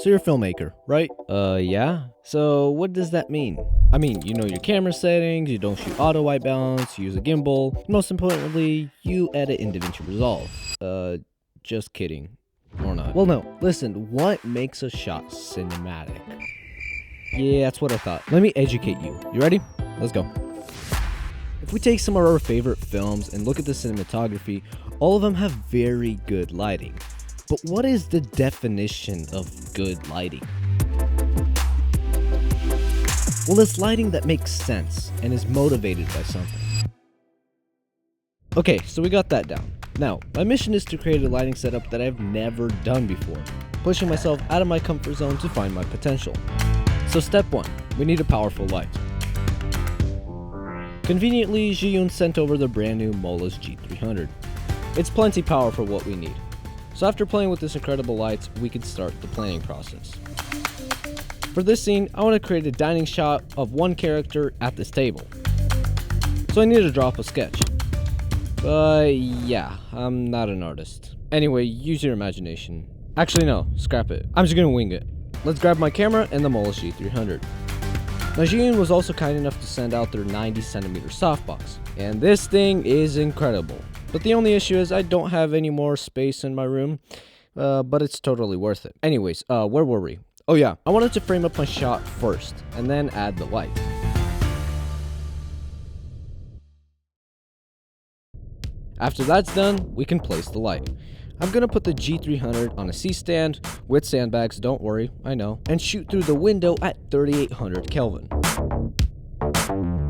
So you're a filmmaker, right? Yeah. So what does that mean? I mean, you know your camera settings, you don't shoot auto white balance, you use a gimbal. Most importantly, you edit in DaVinci Resolve. Just kidding. Or not. Well, no. Listen, what makes a shot cinematic? Yeah, that's what I thought. Let me educate you. You ready? Let's go. If we take some of our favorite films and look at the cinematography, all of them have very good lighting. But what is the definition of good lighting? Well, it's lighting that makes sense and is motivated by something. Okay, so we got that down. Now, my mission is to create a lighting setup that I've never done before, pushing myself out of my comfort zone to find my potential. So step 1, we need a powerful light. Conveniently, Zhiyun sent over the brand new Molas G300. It's plenty power for what we need. So after playing with this incredible light, we can start the planning process. For this scene, I want to create a dining shot of one character at this table. So I need to draw up a sketch. But yeah, I'm not an artist. Anyway, use your imagination. Actually no, scrap it. I'm just gonna wing it. Let's grab my camera and the Molas G300. Now Zhiyun was also kind enough to send out their 90cm softbox. And this thing is incredible. But the only issue is I don't have any more space in my room, but it's totally worth it. Anyways, where were we? Oh yeah, I wanted to frame up my shot first, and then add the light. After that's done, we can place the light. I'm gonna put the G300 on a C-stand with sandbags, don't worry, I know, and shoot through the window at 3800 Kelvin.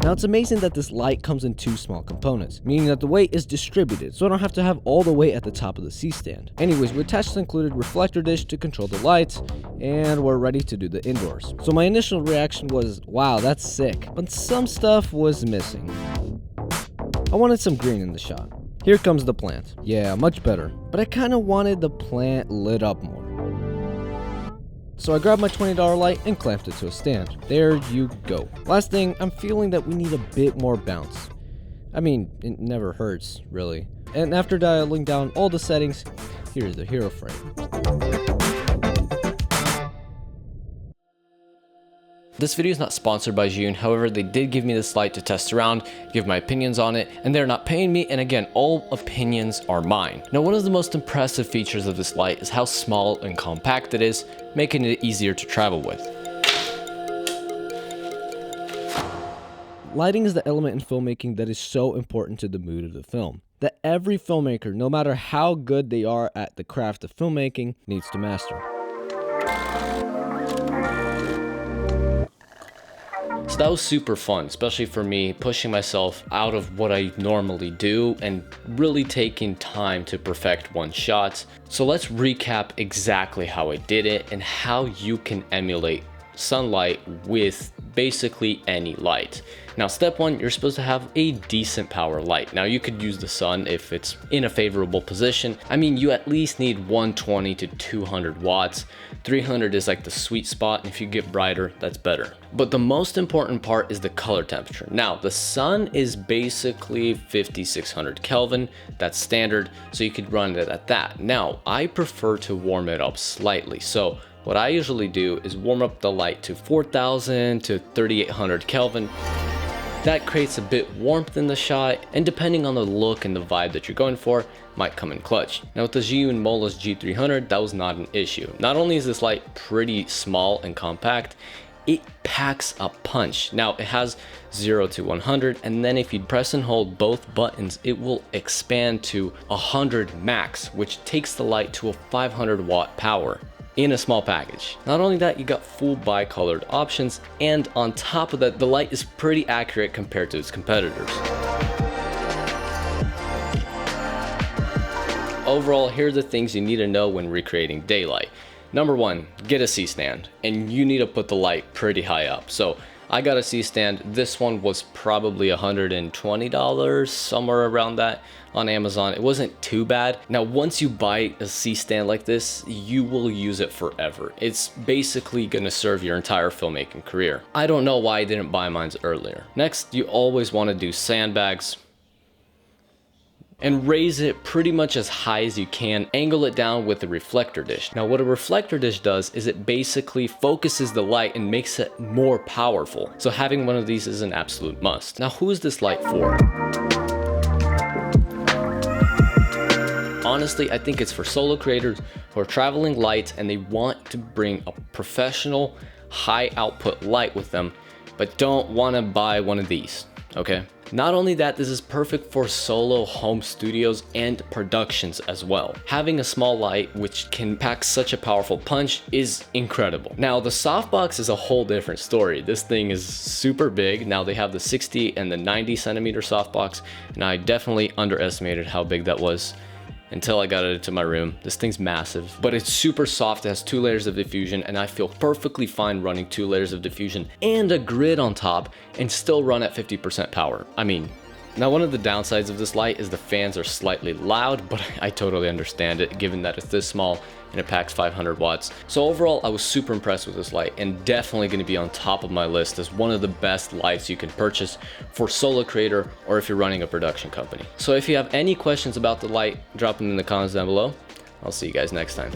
Now it's amazing that this light comes in two small components, meaning that the weight is distributed, so I don't have to have all the weight at the top of the C-stand. Anyways, we attached the included reflector dish to control the lights, and we're ready to do the indoors. So my initial reaction was, wow, that's sick, but some stuff was missing. I wanted some green in the shot. Here comes the plant. Yeah, much better, but I kinda wanted the plant lit up more. So I grabbed my $20 light and clamped it to a stand. There you go. Last thing, I'm feeling that we need a bit more bounce. I mean, it never hurts, really. And after dialing down all the settings, here's the hero frame. This video is not sponsored by Zhiyun, however they did give me this light to test around, give my opinions on it, and they're not paying me, and again, all opinions are mine. Now one of the most impressive features of this light is how small and compact it is, making it easier to travel with. Lighting is the element in filmmaking that is so important to the mood of the film, that every filmmaker, no matter how good they are at the craft of filmmaking, needs to master. So that was super fun, especially for me, pushing myself out of what I normally do and really taking time to perfect one shot. So let's recap exactly how I did it and how you can emulate sunlight with basically any light. Now step 1, you're supposed to have a decent power light. Now you could use the sun if it's in a favorable position. I mean, you at least need 120 to 200 watts. 300 is like the sweet spot, and if you get brighter, that's better. But the most important part is the color temperature. Now the sun is basically 5600 Kelvin, that's standard, so you could run it at that. Now I prefer to warm it up slightly, so what I usually do is warm up the light to 4000 to 3800 Kelvin. That creates a bit warmth in the shot, and depending on the look and the vibe that you're going for, might come in clutch. Now with the Zhiyun Molas G300, that was not an issue. Not only is this light pretty small and compact, it packs a punch. Now it has 0 to 100, and then if you press and hold both buttons, it will expand to 100 max, which takes the light to a 500 watt power in a small package. Not only that, you got full bi-colored options, and on top of that, the light is pretty accurate compared to its competitors. Overall, here are the things you need to know when recreating daylight. Number 1, get a C-stand, and you need to put the light pretty high up. So I got a C-stand. This one was probably $120, somewhere around that, on Amazon. It wasn't too bad. Now, once you buy a C-stand like this, you will use it forever. It's basically gonna serve your entire filmmaking career. I don't know why I didn't buy mine earlier. Next, you always wanna do sandbags. and raise it pretty much as high as you can. Angle it down with the reflector dish. Now what a reflector dish does is it basically focuses the light and makes it more powerful. So having one of these is an absolute must. Now who is this light for? Honestly, I think it's for solo creators who are traveling light and they want to bring a professional high output light with them, but don't want to buy one of these, okay? Not only that, this is perfect for solo home studios and productions as well. Having a small light which can pack such a powerful punch is incredible. Now the softbox is a whole different story. This thing is super big. Now they have the 60 and the 90 centimeter softbox, and I definitely underestimated how big that was until I got it into my room. This thing's massive, but it's super soft. It has 2 layers of diffusion, and I feel perfectly fine running 2 layers of diffusion and a grid on top and still run at 50% power. I mean, now one of the downsides of this light is the fans are slightly loud, but I totally understand it given that it's this small and it packs 500 watts. So overall, I was super impressed with this light and definitely going to be on top of my list as one of the best lights you can purchase for solo creator or if you're running a production company. So if you have any questions about the light, drop them in the comments down below. I'll see you guys next time.